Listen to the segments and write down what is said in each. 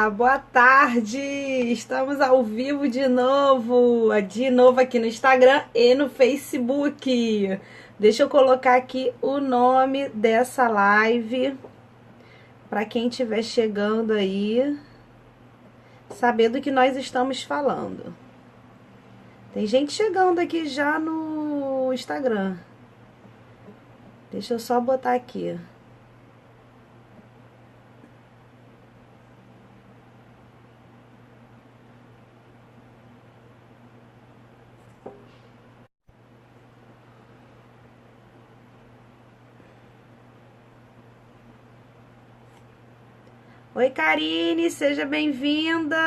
Boa tarde! Estamos ao vivo de novo aqui no Instagram e no Facebook. Deixa eu colocar aqui o nome dessa live para quem estiver chegando aí saber do que nós estamos falando. Tem gente chegando aqui já no Instagram. Deixa eu só botar aqui. Oi, Karine, seja bem-vinda.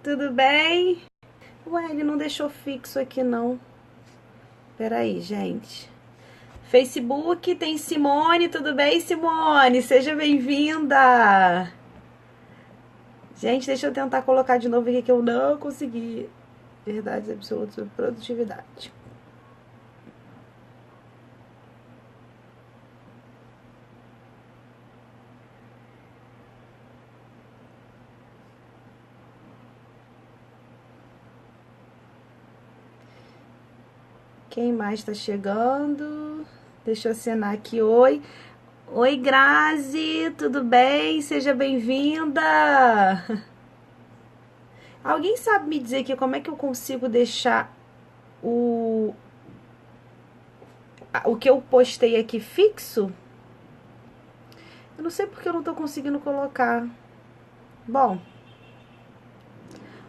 Tudo bem? Ué, ele não deixou fixo aqui, não. Peraí, gente. Facebook tem Simone, tudo bem, Simone? Seja bem-vinda. Gente, deixa eu tentar colocar de novo aqui que eu não consegui. Verdades absolutas sobre produtividade. Quem mais está chegando? Deixa eu assinar aqui. Oi. Oi, Grazi, tudo bem? Seja bem-vinda. Alguém sabe me dizer aqui como é que eu consigo deixar o que eu postei aqui fixo? Eu não sei porque eu não tô conseguindo colocar. Bom.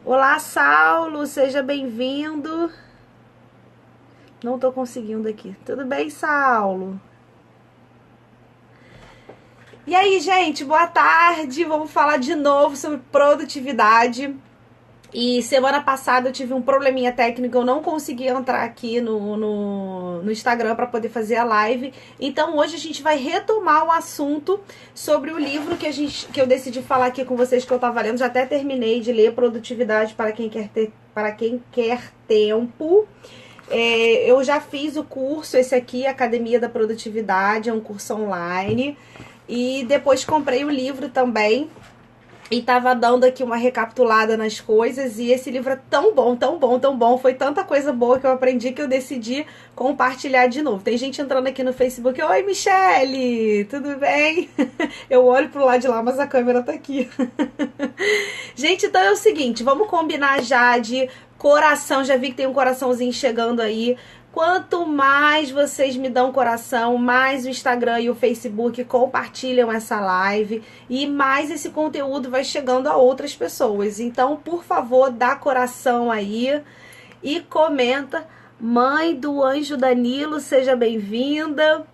Olá, Saulo, seja bem-vindo. Não tô conseguindo aqui. Tudo bem, Saulo? E aí, gente, boa tarde. Vamos falar de novo sobre produtividade. E semana passada eu tive um probleminha técnico, eu não consegui entrar aqui no Instagram para poder fazer a live. Então hoje a gente vai retomar o assunto sobre o livro que eu decidi falar aqui com vocês, que eu tava lendo. Já até terminei de ler, Produtividade para quem quer tempo. Eu já fiz o curso, esse aqui, Academia da Produtividade, é um curso online. E depois comprei o livro também. E tava dando aqui uma recapitulada nas coisas. E esse livro é tão bom, tão bom, tão bom. Foi tanta coisa boa que eu aprendi que eu decidi compartilhar de novo. Tem gente entrando aqui no Facebook. Oi, Michele! Tudo bem? Eu olho pro lado de lá, mas a câmera tá aqui. Gente, então é o seguinte. Vamos combinar já de coração. Já vi que tem um coraçãozinho chegando aí. Quanto mais vocês me dão coração, mais o Instagram e o Facebook compartilham essa live e mais esse conteúdo vai chegando a outras pessoas. Então, por favor, dá coração aí e comenta. Mãe do Anjo Danilo, seja bem-vinda.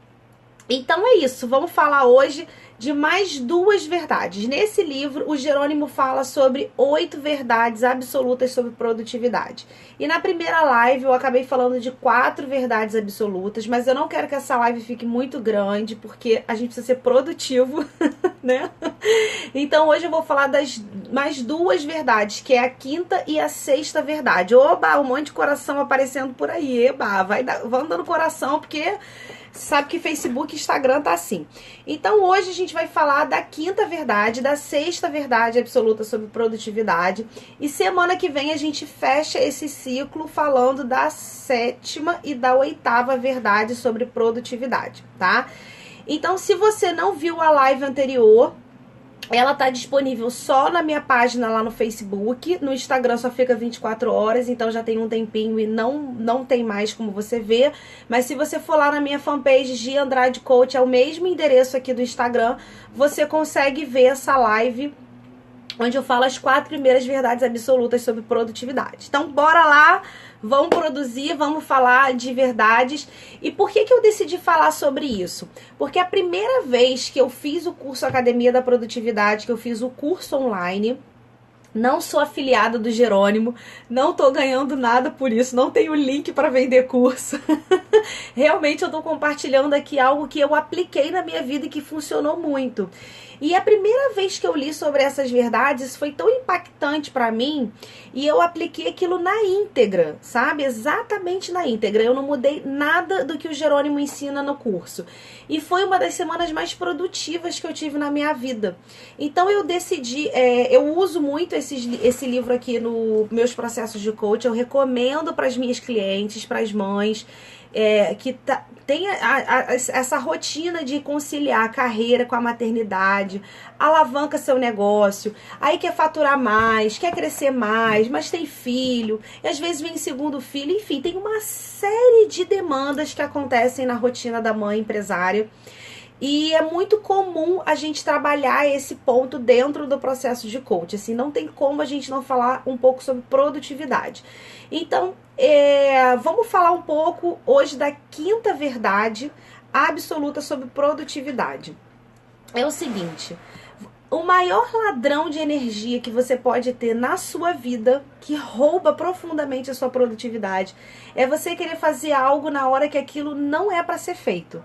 Então é isso, vamos falar hoje de mais 2 verdades. Nesse livro, o Jerônimo fala sobre 8 verdades absolutas sobre produtividade. E na primeira live eu acabei falando de 4 verdades absolutas, mas eu não quero que essa live fique muito grande, porque a gente precisa ser produtivo, né? Então hoje eu vou falar das mais 2 verdades, que é a 5ª e a 6ª verdade. Oba, um monte de coração aparecendo por aí. Eba, vamos dando coração, porque sabe que Facebook e Instagram tá assim. Então hoje a gente vai falar da 5ª verdade, da 6ª verdade absoluta sobre produtividade. E semana que vem a gente fecha esse ciclo falando da 7ª e da 8ª verdade sobre produtividade, tá? Então, se você não viu a live anterior, ela tá disponível só na minha página lá no Facebook. No Instagram só fica 24 horas, então já tem um tempinho e não tem mais como você ver. Mas se você for lá na minha fanpage de Andrade Coach, é o mesmo endereço aqui do Instagram, você consegue ver essa live onde eu falo as 4 primeiras verdades absolutas sobre produtividade. Então, bora lá, vamos produzir, vamos falar de verdades. E por que eu decidi falar sobre isso? Porque a primeira vez que eu fiz o curso Academia da Produtividade, que eu fiz o curso online, não sou afiliada do Jerônimo, não tô ganhando nada por isso, não tenho link para vender curso. Realmente eu tô compartilhando aqui algo que eu apliquei na minha vida e que funcionou muito. E a primeira vez que eu li sobre essas verdades foi tão impactante para mim, e eu apliquei aquilo na íntegra, sabe? Exatamente na íntegra. Eu não mudei nada do que o Jerônimo ensina no curso. E foi uma das semanas mais produtivas que eu tive na minha vida. Então eu decidi, eu uso muito esse livro aqui nos meus processos de coach. Eu recomendo para as minhas clientes, para as mães, que tem essa rotina de conciliar a carreira com a maternidade, alavanca seu negócio, aí quer faturar mais, quer crescer mais, mas tem filho, e às vezes vem segundo filho, enfim, tem uma série de demandas que acontecem na rotina da mãe empresária. E é muito comum a gente trabalhar esse ponto dentro do processo de coach. Assim, não tem como a gente não falar um pouco sobre produtividade. Então, vamos falar um pouco hoje da quinta verdade absoluta sobre produtividade. É o seguinte: o maior ladrão de energia que você pode ter na sua vida, que rouba profundamente a sua produtividade, é você querer fazer algo na hora que aquilo não é para ser feito.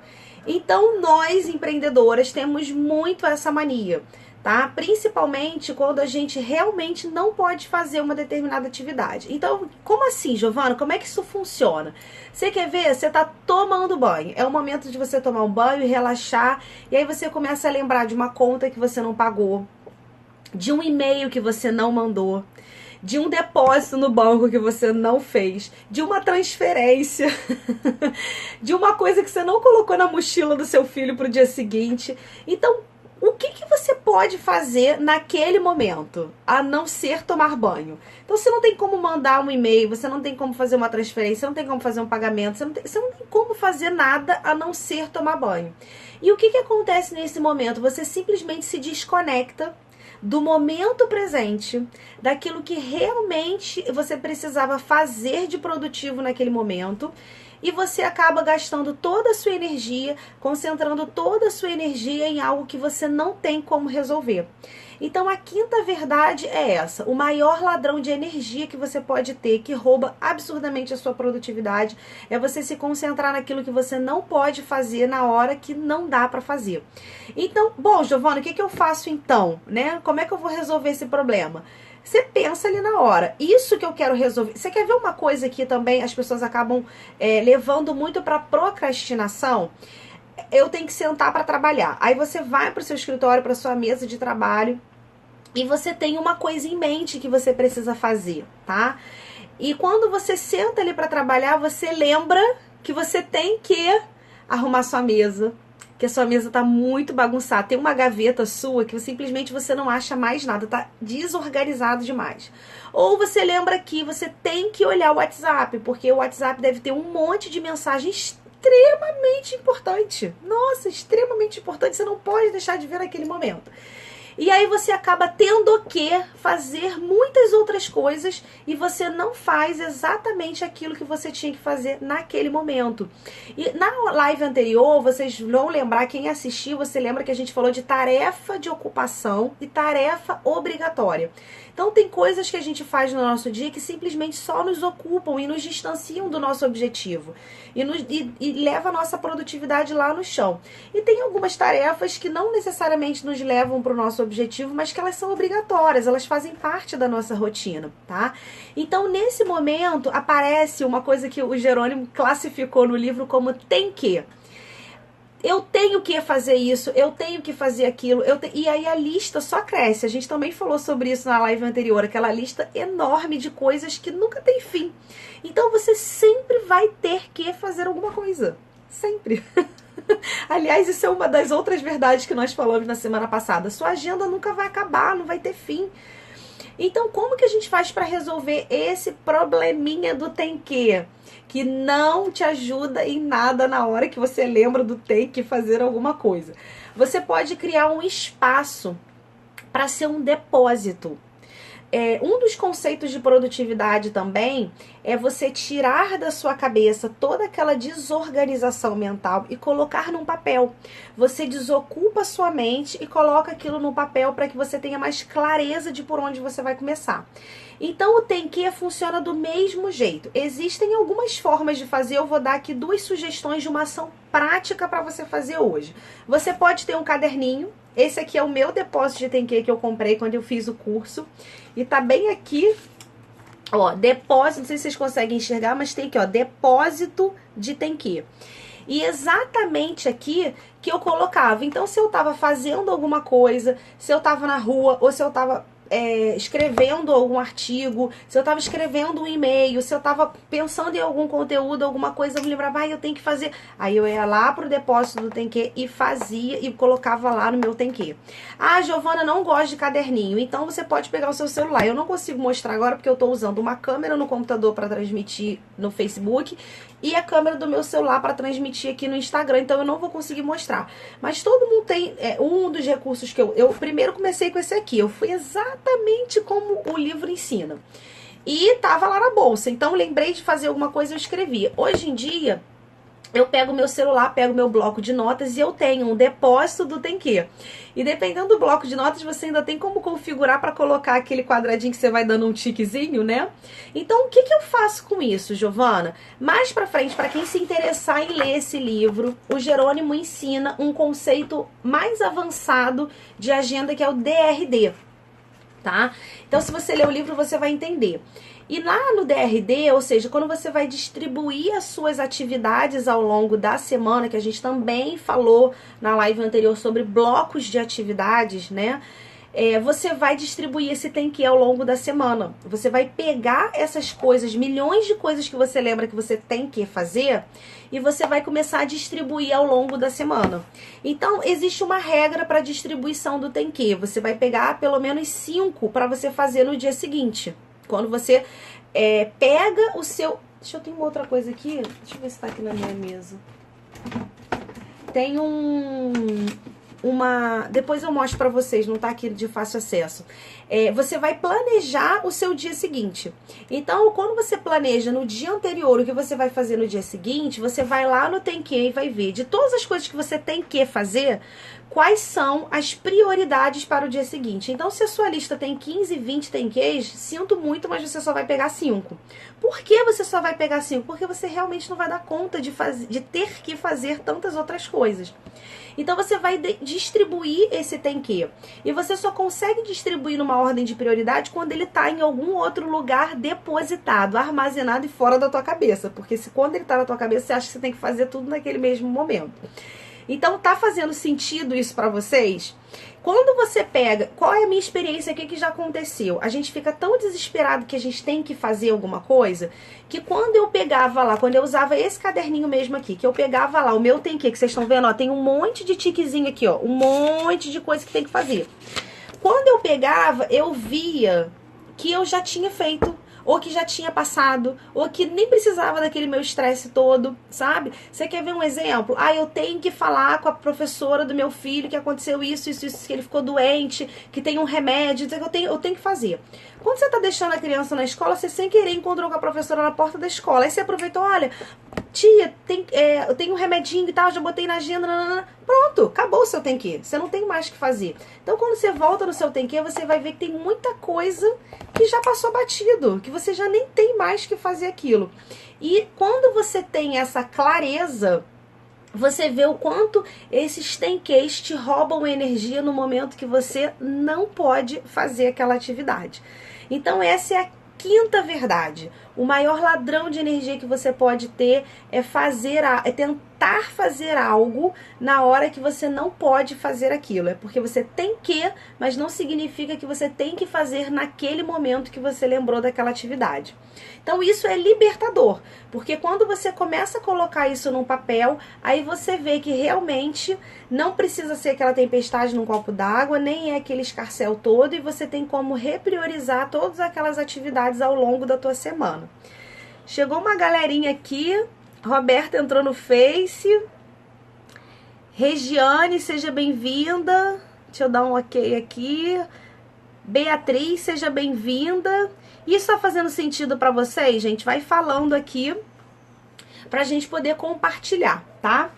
Então, nós, empreendedoras, temos muito essa mania, tá? Principalmente quando a gente realmente não pode fazer uma determinada atividade. Então, como assim, Giovana? Como é que isso funciona? Você quer ver? Você tá tomando banho. É o momento de você tomar um banho e relaxar. E aí você começa a lembrar de uma conta que você não pagou, de um e-mail que você não mandou, de um depósito no banco que você não fez, de uma transferência, de uma coisa que você não colocou na mochila do seu filho para o dia seguinte. Então, o que você pode fazer naquele momento, a não ser tomar banho? Então, você não tem como mandar um e-mail, você não tem como fazer uma transferência, você não tem como fazer um pagamento, você não tem como fazer nada a não ser tomar banho. E o que acontece nesse momento? Você simplesmente se desconecta do momento presente, daquilo que realmente você precisava fazer de produtivo naquele momento, e você acaba gastando toda a sua energia, concentrando toda a sua energia em algo que você não tem como resolver. Então a quinta verdade é essa: o maior ladrão de energia que você pode ter, que rouba absurdamente a sua produtividade, é você se concentrar naquilo que você não pode fazer na hora que não dá para fazer. Então, bom, Giovana, o que eu faço então, né? Como é que eu vou resolver esse problema? Você pensa ali na hora, isso que eu quero resolver. Você quer ver uma coisa que também as pessoas acabam levando muito para procrastinação? Eu tenho que sentar para trabalhar. Aí você vai para o seu escritório, para sua mesa de trabalho, e você tem uma coisa em mente que você precisa fazer, tá? E quando você senta ali para trabalhar, você lembra que você tem que arrumar sua mesa, que a sua mesa tá muito bagunçada. Tem uma gaveta sua que simplesmente você não acha mais nada, tá desorganizado demais. Ou você lembra que você tem que olhar o WhatsApp, porque o WhatsApp deve ter um monte de mensagens extremamente importante. Nossa, extremamente importante. Você não pode deixar de ver naquele momento. E aí você acaba tendo que fazer muitas outras coisas e você não faz exatamente aquilo que você tinha que fazer naquele momento. E na live anterior, vocês vão lembrar, quem assistiu, você lembra que a gente falou de tarefa de ocupação e tarefa obrigatória. Então tem coisas que a gente faz no nosso dia que simplesmente só nos ocupam e nos distanciam do nosso objetivo. E leva a nossa produtividade lá no chão. E tem algumas tarefas que não necessariamente nos levam para o nosso objetivo, mas que elas são obrigatórias, elas fazem parte da nossa rotina, tá? Então, nesse momento, aparece uma coisa que o Jerônimo classificou no livro como tem que. Eu tenho que fazer isso, eu tenho que fazer aquilo, e aí a lista só cresce. A gente também falou sobre isso na live anterior, aquela lista enorme de coisas que nunca tem fim. Então você sempre vai ter que fazer alguma coisa, sempre. Aliás, isso é uma das outras verdades que nós falamos na semana passada. Sua agenda nunca vai acabar, não vai ter fim. Então, como que a gente faz para resolver esse probleminha do tem que não te ajuda em nada na hora que você lembra do tem que fazer alguma coisa? Você pode criar um espaço para ser um depósito. Um dos conceitos de produtividade também é você tirar da sua cabeça toda aquela desorganização mental e colocar num papel. Você desocupa a sua mente e coloca aquilo no papel para que você tenha mais clareza de por onde você vai começar. Então o tem que funciona do mesmo jeito. Existem algumas formas de fazer, eu vou dar aqui 2 sugestões de uma ação prática para você fazer hoje. Você pode ter um caderninho Esse aqui é o meu depósito de Tenkê que eu comprei quando eu fiz o curso. E tá bem aqui, ó, depósito, não sei se vocês conseguem enxergar, mas tem aqui, ó, depósito de Tenkê. E exatamente aqui que eu colocava. Então, se eu tava fazendo alguma coisa, se eu tava na rua, ou se eu tava escrevendo algum artigo, se eu tava escrevendo um e-mail, se eu tava pensando em algum conteúdo, alguma coisa, eu me lembrava, eu tenho que fazer. Aí eu ia lá pro depósito do Tenkê e fazia e colocava lá no meu Tenkê. Ah, Giovana, não gosta de caderninho, então você pode pegar o seu celular. Eu não consigo mostrar agora porque eu tô usando uma câmera no computador para transmitir no Facebook e a câmera do meu celular para transmitir aqui no Instagram, então eu não vou conseguir mostrar. Mas todo mundo tem um dos recursos que eu primeiro comecei com esse aqui. Eu fui exatamente como o livro ensina. E tava lá na bolsa, então lembrei de fazer alguma coisa, eu escrevi. Hoje em dia, eu pego o meu celular, pego o meu bloco de notas e eu tenho um depósito do Tenkê. E dependendo do bloco de notas, você ainda tem como configurar para colocar aquele quadradinho que você vai dando um tiquezinho, né? Então, o que eu faço com isso, Giovana? Mais pra frente, para quem se interessar em ler esse livro, o Jerônimo ensina um conceito mais avançado de agenda, que é o DRD, tá? Então, se você ler o livro, você vai entender. E lá no DRD, ou seja, quando você vai distribuir as suas atividades ao longo da semana, que a gente também falou na live anterior sobre blocos de atividades, né? Você vai distribuir esse Tenkê ao longo da semana. Você vai pegar essas coisas, milhões de coisas que você lembra que você tem que fazer, e você vai começar a distribuir ao longo da semana. Então, existe uma regra para distribuição do Tenkê. Você vai pegar pelo menos 5 para você fazer no dia seguinte. Quando você pega o seu... Deixa eu ter uma outra coisa aqui. Deixa eu ver se tá aqui na minha mesa. Tem depois eu mostro pra vocês, não tá aqui de fácil acesso. Você vai planejar o seu dia seguinte. Então, quando você planeja no dia anterior o que você vai fazer no dia seguinte, você vai lá no Tenkê e vai ver de todas as coisas que você tem que fazer, quais são as prioridades para o dia seguinte. Então, se a sua lista tem 15, 20 Tenkês, sinto muito, mas você só vai pegar 5. Por que você só vai pegar 5? Porque você realmente não vai dar conta de ter que fazer tantas outras coisas. Então, você vai distribuir esse Tenkê. E você só consegue distribuir numa ordem de prioridade quando ele está em algum outro lugar depositado, armazenado e fora da tua cabeça. Porque quando ele está na tua cabeça, você acha que você tem que fazer tudo naquele mesmo momento. Então, tá fazendo sentido isso pra vocês? Quando você pega... Qual é a minha experiência? O que já aconteceu? A gente fica tão desesperado que a gente tem que fazer alguma coisa, que quando eu pegava lá, quando eu usava esse caderninho mesmo aqui, que eu pegava lá, o meu Tenkê, que vocês estão vendo, ó, tem um monte de tiquezinho aqui, ó, um monte de coisa que tem que fazer. Quando eu pegava, eu via que eu já tinha feito, ou que já tinha passado, ou que nem precisava daquele meu estresse todo, sabe? Você quer ver um exemplo? Ah, eu tenho que falar com a professora do meu filho que aconteceu isso, que ele ficou doente, que tem um remédio, eu tenho que fazer. Quando você tá deixando a criança na escola, você sem querer encontrou com a professora na porta da escola, aí você aproveitou, olha, tia, eu tenho um remedinho e tal, já botei na agenda, nanana. Pronto, acabou o seu Tenkê, você não tem mais o que fazer. Então, quando você volta no seu Tenkê, você vai ver que tem muita coisa que já passou batido, que você já nem tem mais que fazer aquilo. E quando você tem essa clareza, você vê o quanto esses Tenkês te roubam energia no momento que você não pode fazer aquela atividade. Então, essa é a quinta verdade. O maior ladrão de energia que você pode ter é tentar fazer algo na hora que você não pode fazer aquilo. É porque você tem que, mas não significa que você tem que fazer naquele momento que você lembrou daquela atividade. Então isso é libertador, porque quando você começa a colocar isso num papel, aí você vê que realmente não precisa ser aquela tempestade num copo d'água, nem é aquele escarcéu todo, e você tem como repriorizar todas aquelas atividades ao longo da tua semana. Chegou uma galerinha aqui. Roberta entrou no Face. Regiane, seja bem-vinda. Deixa eu dar um ok aqui. Beatriz, seja bem-vinda. Isso tá fazendo sentido pra vocês, gente? Vai falando aqui pra gente poder compartilhar, tá?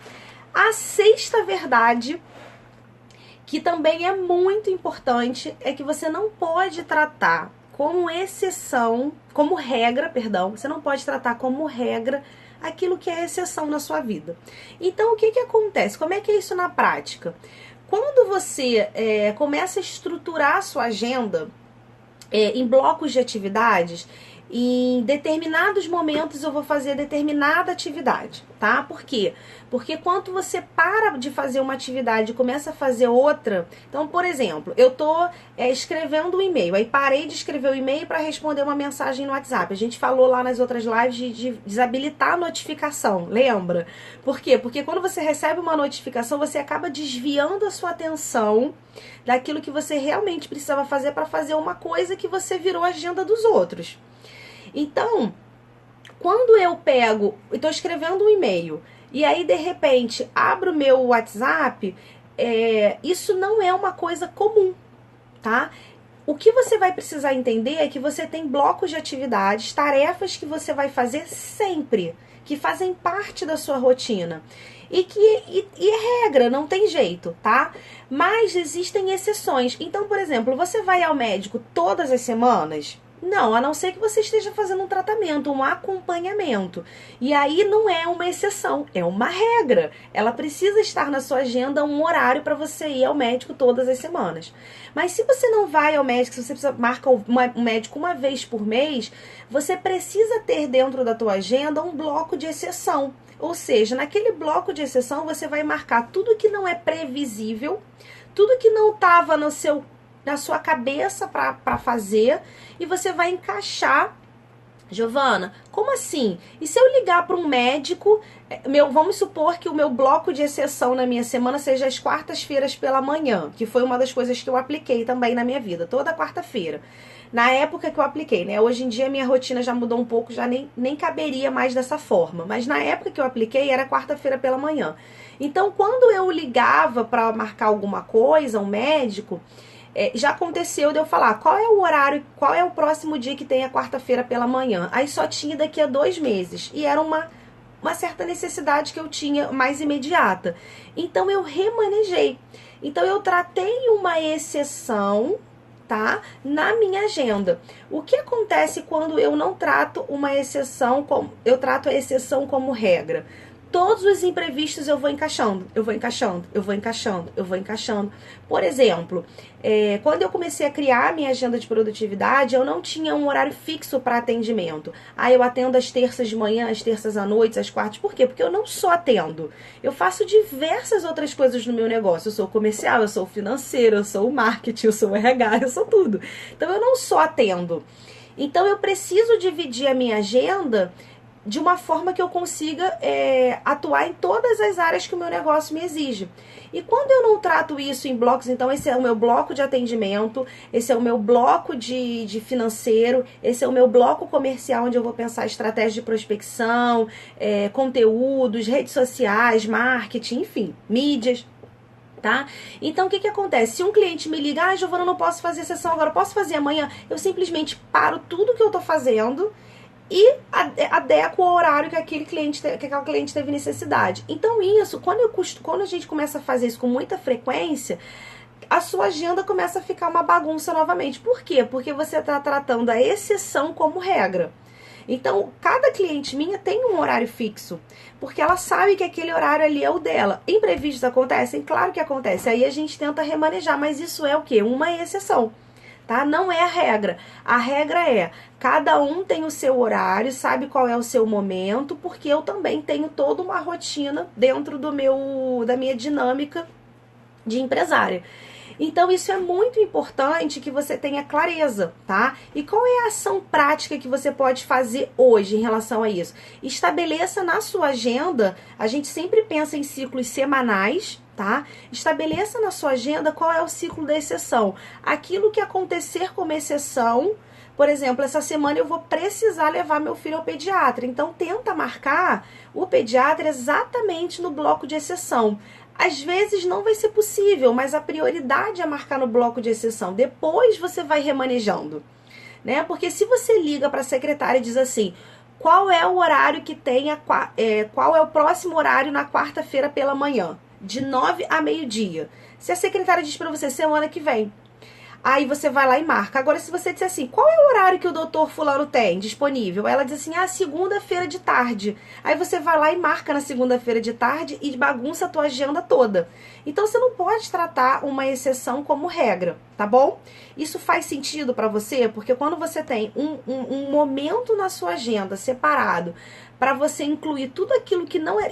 A sexta verdade, que também é muito importante, é que você não pode tratar como exceção, como regra, perdão, você não pode tratar como regra aquilo que é exceção na sua vida. Então, o que acontece? Como é que é isso na prática? Quando você começa a estruturar a sua agenda em blocos de atividades, em determinados momentos eu vou fazer determinada atividade, tá? Por quê? Porque quando você para de fazer uma atividade e começa a fazer outra, então, por exemplo, eu tô escrevendo um e-mail, aí parei de escrever o e-mail para responder uma mensagem no WhatsApp. A gente falou lá nas outras lives de desabilitar a notificação, lembra? Por quê? Porque quando você recebe uma notificação, você acaba desviando a sua atenção daquilo que você realmente precisava fazer para fazer uma coisa que você virou a agenda dos outros. Então, quando eu estou escrevendo um e-mail e aí de repente abro o meu WhatsApp, isso não é uma coisa comum, tá? O que você vai precisar entender é que você tem blocos de atividades, tarefas que você vai fazer sempre, que fazem parte da sua rotina. E é regra, não tem jeito, tá? Mas existem exceções. Então, por exemplo, você vai ao médico todas as semanas? Não, a não ser que você esteja fazendo um tratamento, um acompanhamento. E aí não é uma exceção, é uma regra. Ela precisa estar na sua agenda um horário para você ir ao médico todas as semanas. Mas se você não vai ao médico, se você marca um médico uma vez por mês, você precisa ter dentro da tua agenda um bloco de exceção. Ou seja, naquele bloco de exceção você vai marcar tudo que não é previsível, tudo que não estava na sua cabeça para fazer, e você vai encaixar. Giovana, como assim? E se eu ligar para um médico, vamos supor que o meu bloco de exceção na minha semana seja as quartas-feiras pela manhã, que foi uma das coisas que eu apliquei também na minha vida, toda quarta-feira. Na época que eu apliquei, né? Hoje em dia minha rotina já mudou um pouco, já nem caberia mais dessa forma. Mas na época que eu apliquei era quarta-feira pela manhã. Então, quando eu ligava para marcar alguma coisa, um médico, já aconteceu de eu falar qual é o horário, qual é o próximo dia que tem a quarta-feira pela manhã. Aí só tinha daqui a 2 meses. E era uma certa necessidade que eu tinha mais imediata. Então eu remanejei. Então eu tratei uma exceção, tá, na minha agenda. O que acontece quando eu não trato uma exceção como eu trato a exceção como regra? Todos os imprevistos eu vou encaixando. Por exemplo, quando eu comecei a criar a minha agenda de produtividade, eu não tinha um horário fixo para atendimento. Aí eu atendo às terças de manhã, às terças à noite, às quartas. Por quê? Porque eu não só atendo. Eu faço diversas outras coisas no meu negócio. Eu sou comercial, eu sou financeiro, eu sou marketing, eu sou RH, eu sou tudo. Então eu não só atendo. Então eu preciso dividir a minha agenda de uma forma que eu consiga atuar em todas as áreas que o meu negócio me exige. E quando eu não trato isso em blocos, então esse é o meu bloco de atendimento, esse é o meu bloco de financeiro, esse é o meu bloco comercial, onde eu vou pensar estratégia de prospecção, conteúdos, redes sociais, marketing, enfim, mídias. Tá? Então, o que acontece? Se um cliente me liga, Giovana, eu não posso fazer sessão agora, eu posso fazer amanhã, eu simplesmente paro tudo que eu tô fazendo e adequo o horário que aquela cliente teve necessidade. Então isso, quando a gente começa a fazer isso com muita frequência, a sua agenda começa a ficar uma bagunça novamente. Por quê? Porque você está tratando a exceção como regra. Então, cada cliente minha tem um horário fixo, porque ela sabe que aquele horário ali é o dela. Imprevistos acontecem? Claro que acontece. Aí a gente tenta remanejar, mas isso é o quê? Uma exceção. Tá? Não é a regra. A regra é, cada um tem o seu horário, sabe qual é o seu momento, porque eu também tenho toda uma rotina dentro da minha dinâmica de empresária. Então, isso é muito importante que você tenha clareza, tá? E qual é a ação prática que você pode fazer hoje em relação a isso? Estabeleça na sua agenda, a gente sempre pensa em ciclos semanais, tá? Estabeleça na sua agenda qual é o ciclo da exceção. Aquilo que acontecer como exceção, por exemplo, essa semana eu vou precisar levar meu filho ao pediatra. Então, tenta marcar o pediatra exatamente no bloco de exceção. Às vezes não vai ser possível, mas a prioridade é marcar no bloco de exceção. Depois você vai remanejando, né? Porque se você liga para a secretária e diz assim, qual é o horário que tem, qual é o próximo horário na quarta-feira pela manhã, de 9 a meio-dia. Se a secretária diz para você semana que vem, Aí você vai lá e marca. Agora, se você disser assim, qual é o horário que o doutor fulano tem disponível? Ela diz assim, segunda-feira de tarde. Aí você vai lá e marca na segunda-feira de tarde e bagunça a tua agenda toda. Então, você não pode tratar uma exceção como regra, tá bom? Isso faz sentido pra você? Porque quando você tem um momento na sua agenda separado pra você incluir tudo aquilo que não é...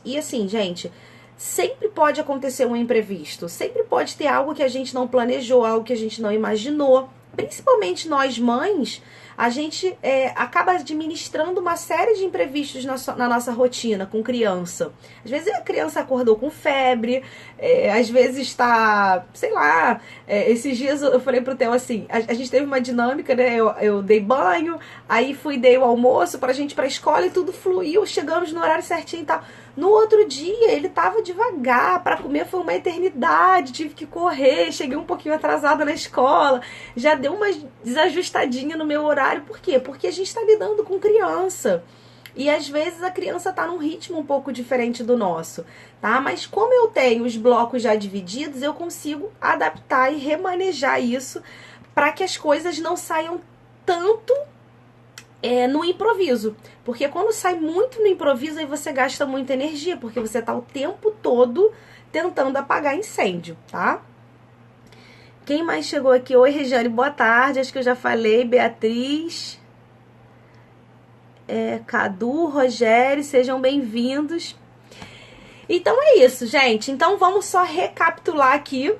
E assim, gente... Sempre pode acontecer um imprevisto, sempre pode ter algo que a gente não planejou, algo que a gente não imaginou. Principalmente nós mães, a gente acaba administrando uma série de imprevistos na nossa rotina com criança. Às vezes a criança acordou com febre, às vezes está, sei lá, esses dias eu falei pro Theo assim, a gente teve uma dinâmica, né? Eu dei banho, aí dei o almoço pra gente ir pra escola e tudo fluiu, chegamos no horário certinho e tal. No outro dia, ele tava devagar, para comer foi uma eternidade, tive que correr, cheguei um pouquinho atrasada na escola, já deu uma desajustadinha no meu horário. Por quê? Porque a gente tá lidando com criança. E às vezes a criança tá num ritmo um pouco diferente do nosso, tá? Mas como eu tenho os blocos já divididos, eu consigo adaptar e remanejar isso para que as coisas não saiam tanto no improviso, porque quando sai muito no improviso, aí você gasta muita energia, porque você tá o tempo todo tentando apagar incêndio, tá? Quem mais chegou aqui? Oi, Regiane, boa tarde, acho que eu já falei, Beatriz, Cadu, Rogério, sejam bem-vindos. Então é isso, gente, então vamos só recapitular aqui.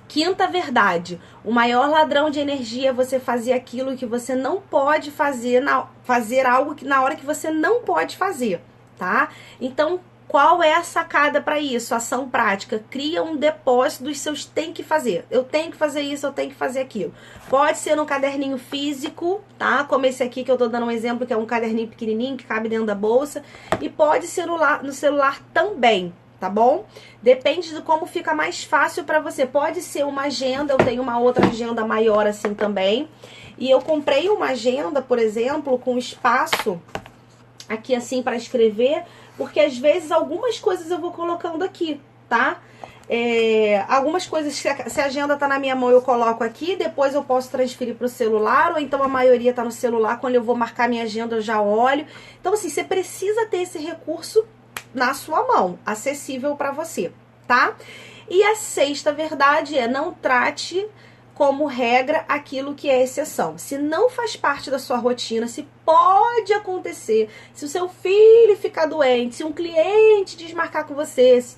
Quinta verdade, o maior ladrão de energia é você fazer aquilo que você não pode fazer, fazer algo que na hora que você não pode fazer, tá? Então, qual é a sacada para isso? Ação prática, cria um depósito dos seus tem que fazer. Eu tenho que fazer isso, eu tenho que fazer aquilo. Pode ser no caderninho físico, tá? Como esse aqui que eu tô dando um exemplo, que é um caderninho pequenininho que cabe dentro da bolsa. E pode ser no celular também, tá bom? Depende de como fica mais fácil pra você. Pode ser uma agenda, eu tenho uma outra agenda maior assim também. E eu comprei uma agenda, por exemplo, com espaço aqui assim pra escrever, porque às vezes algumas coisas eu vou colocando aqui, tá? Algumas coisas, se a agenda tá na minha mão, eu coloco aqui, depois eu posso transferir pro celular, ou então a maioria tá no celular, quando eu vou marcar minha agenda eu já olho. Então assim, você precisa ter esse recurso na sua mão, acessível para você, tá? E a sexta verdade é: não trate como regra aquilo que é exceção. Se não faz parte da sua rotina, se pode acontecer, se o seu filho ficar doente, se um cliente desmarcar com você, se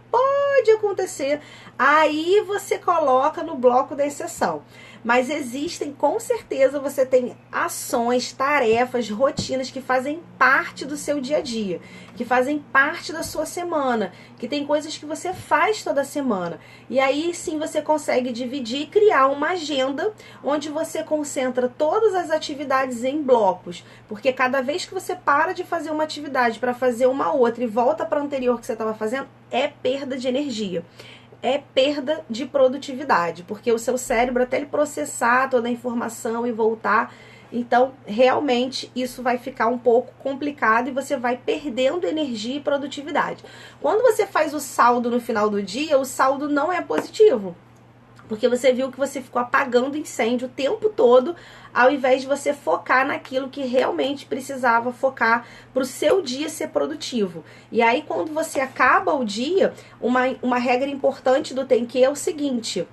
pode acontecer, aí você coloca no bloco da exceção. Mas existem, com certeza, você tem ações, tarefas, rotinas que fazem parte do seu dia a dia, que fazem parte da sua semana, que tem coisas que você faz toda semana. E aí sim você consegue dividir e criar uma agenda onde você concentra todas as atividades em blocos. Porque cada vez que você para de fazer uma atividade para fazer uma outra e volta para a anterior que você estava fazendo, é perda de energia. É perda de produtividade, porque o seu cérebro, até ele processar toda a informação e voltar, então realmente isso vai ficar um pouco complicado e você vai perdendo energia e produtividade. Quando você faz o saldo no final do dia, o saldo não é positivo, porque você viu que você ficou apagando incêndio o tempo todo, ao invés de você focar naquilo que realmente precisava focar para o seu dia ser produtivo. E aí, quando você acaba o dia, uma regra importante do tem que é o seguinte: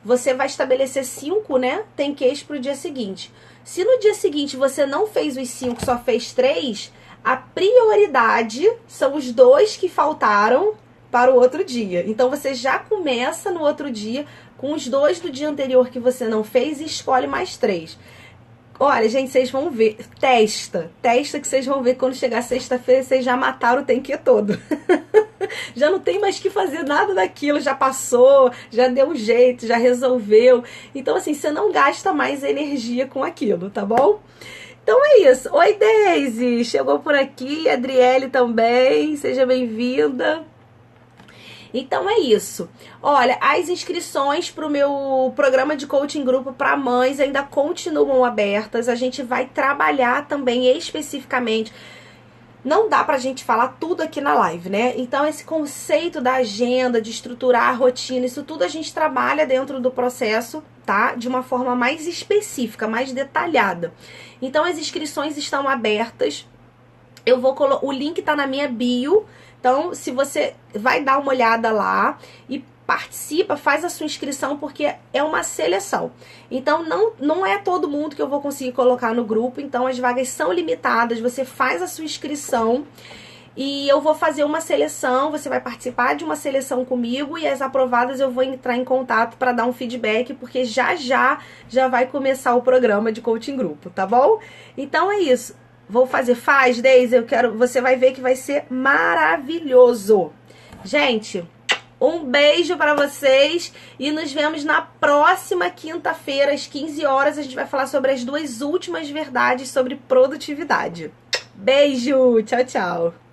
você vai estabelecer 5, né, tem que para o dia seguinte. Se no dia seguinte você não fez os 5, só fez 3, a prioridade são os 2 que faltaram para o outro dia. Então, você já começa no outro dia com os 2 do dia anterior que você não fez e escolhe mais 3. Olha, gente, vocês vão ver. Testa que vocês vão ver que quando chegar sexta-feira, vocês já mataram o tem que todo. Já não tem mais que fazer nada daquilo, já passou, já deu um jeito, já resolveu. Então, assim, você não gasta mais energia com aquilo, tá bom? Então é isso. Oi, Deise, chegou por aqui, Adriele também, seja bem-vinda. Então é isso. Olha, as inscrições para o meu programa de coaching grupo para mães ainda continuam abertas. A gente vai trabalhar também especificamente não dá pra gente falar tudo aqui na live, né? Então esse conceito da agenda, de estruturar a rotina, isso tudo a gente trabalha dentro do processo, tá? De uma forma mais específica, mais detalhada. Então as inscrições estão abertas. Eu vou colocar, o link tá na minha bio. Então, se você vai dar uma olhada lá e participa, faz a sua inscrição, porque é uma seleção. Então, não é todo mundo que eu vou conseguir colocar no grupo. Então, as vagas são limitadas. Você faz a sua inscrição e eu vou fazer uma seleção. Você vai participar de uma seleção comigo e as aprovadas eu vou entrar em contato para dar um feedback, porque já vai começar o programa de coaching grupo, tá bom? Então, é isso. Vou fazer, Deise, você vai ver que vai ser maravilhoso. Gente, um beijo pra vocês e nos vemos na próxima quinta-feira, às 15 horas. A gente vai falar sobre as 2 últimas verdades sobre produtividade. Beijo, tchau, tchau.